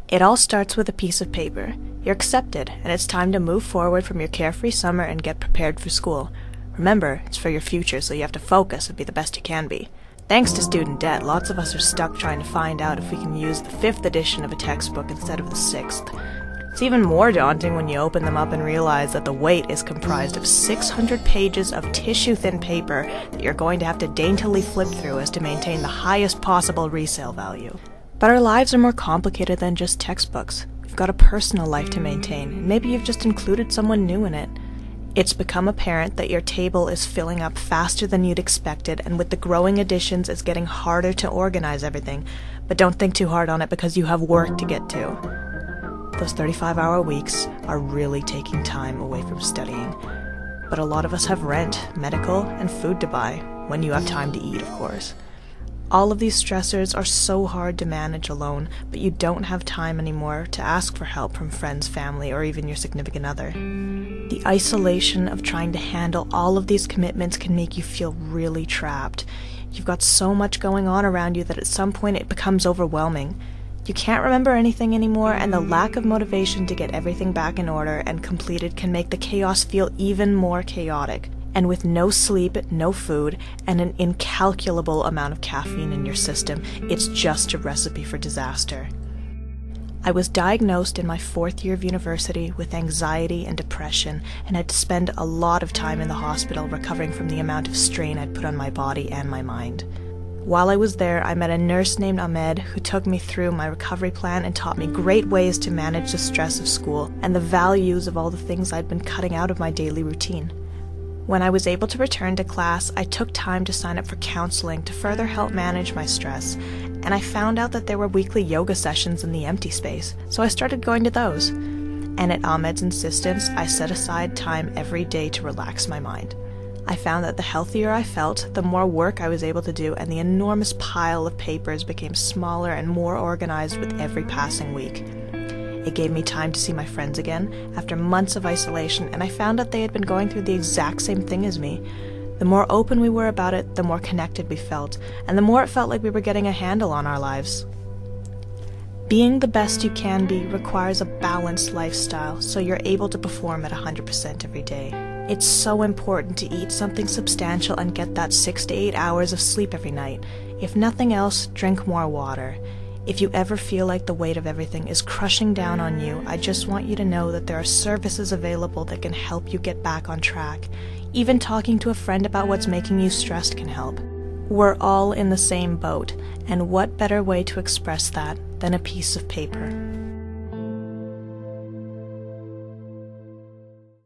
It all starts with a piece of paper. You're accepted, and it's time to move forward from your carefree summer and get prepared for school. Remember, it's for your future, so you have to focus and be the best you can be. Thanks to student debt, lots of us are stuck trying to find out if we can use the 5th edition of a textbook instead of the 6th. It's even more daunting when you open them up and realize that the weight is comprised of 600 pages of tissue-thin paper that you're going to have to daintily flip through as to maintain the highest possible resale value. But our lives are more complicated than just textbooks. We've got a personal life to maintain, and maybe you've just included someone new in it. It's become apparent that your table is filling up faster than you'd expected, and with the growing additions, it's getting harder to organize everything. But don't think too hard on it because you have work to get to. Those 35-hour weeks are really taking time away from studying. But a lot of us have rent, medical, and food to buy, when you have time to eat, of course. All of these stressors are so hard to manage alone, but you don't have time anymore to ask for help from friends, family, or even your significant other. The isolation of trying to handle all of these commitments can make you feel really trapped. You've got so much going on around you that at some point it becomes overwhelming. You can't remember anything anymore, and the lack of motivation to get everything back in order and completed can make the chaos feel even more chaotic. And with no sleep, no food, and an incalculable amount of caffeine in your system, it's just a recipe for disaster. I was diagnosed in my 4th year of university with anxiety and depression, and had to spend a lot of time in the hospital recovering from the amount of strain I'd put on my body and my mind. While I was there, I met a nurse named Ahmed who took me through my recovery plan and taught me great ways to manage the stress of school and the values of all the things I'd been cutting out of my daily routine. When I was able to return to class, I took time to sign up for counseling to further help manage my stress, and I found out that there were weekly yoga sessions in the empty space, so I started going to those. And at Ahmed's insistence, I set aside time every day to relax my mind. I found that the healthier I felt, the more work I was able to do, and the enormous pile of papers became smaller and more organized with every passing week. It gave me time to see my friends again after months of isolation, and I found that they had been going through the exact same thing as me. The more open we were about it, the more connected we felt, and the more it felt like we were getting a handle on our lives. Being the best you can be requires a balanced lifestyle, so you're able to perform at 100% every day. It's so important to eat something substantial and get that 6 to 8 hours of sleep every night. If nothing else, drink more water. If you ever feel like the weight of everything is crushing down on you, I just want you to know that there are services available that can help you get back on track. Even talking to a friend about what's making you stressed can help. We're all in the same boat, and what better way to express that than a piece of paper?